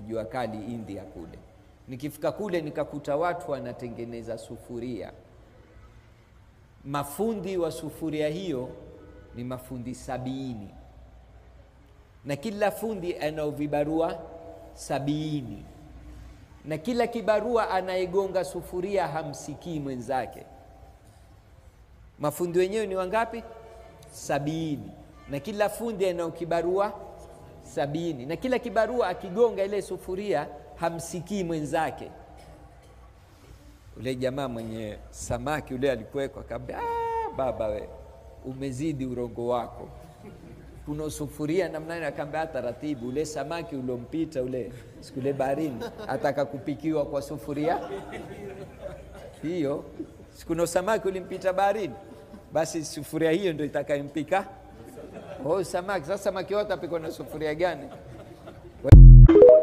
jua kali India kule. Nikifika kule nikakuta watu wanatengeneza sufuria. Mafundi wa sufuria hiyo ni mafundi 70, na kila fundi ana vibarua 70, na kila kibarua anayegonga sufuria hamsikii mwenzake. Mafundi wenyewe ni wangapi? 70, na kila fundi ana kibarua 70, na kila kibarua akigonga ile sufuria hamsikii mwenzake. Ule jamaa mwenye samaki ule alikuweko akamwambia, baba we umezidi urongo wako, kuna sufuria namna gani? Akamwambia taratibu, ule samaki ulompita ule sikule baharini ataka kupikiwa kwa sufuria hiyo. Sikuna samaki ulimpita baharini, basi sufuria hiyo ndio itakayompika samaki. Sasa samaki wote apikwa na sufuria gani?